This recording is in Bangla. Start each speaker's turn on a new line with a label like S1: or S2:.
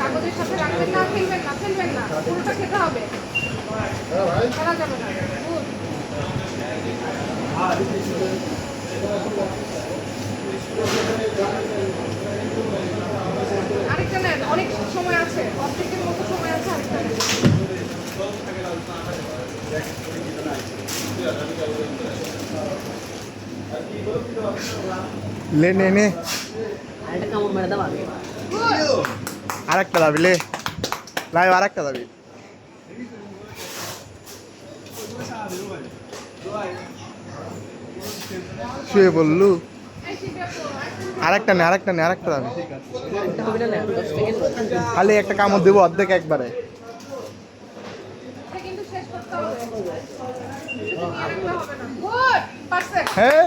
S1: কাগজের সাথে রাখবেন না, ফেলবেন না, পুরোটা খেতে হবে, ফেলা যাবে না। আরেকটা নেন, অনেক সময় আছে, অর্ধেকের মতো সময় আছে, আরেকটা নেন।
S2: লে নে নে
S3: আরেকটা কামড় মেরে দাও আগে।
S2: আরেকটা দাবি লে লাইভ আরেকটা দাবি শুয়ে বললু আরেকটা দাবি
S3: একটা হবে না, 10 সেকেন্ড।
S2: খালি একটা কামড় দেবো অর্ধেক একবারে
S1: কিন্তু শেষ করতে হবে, আরেকটা হবে না। Good, perfect.
S2: হ্যাঁ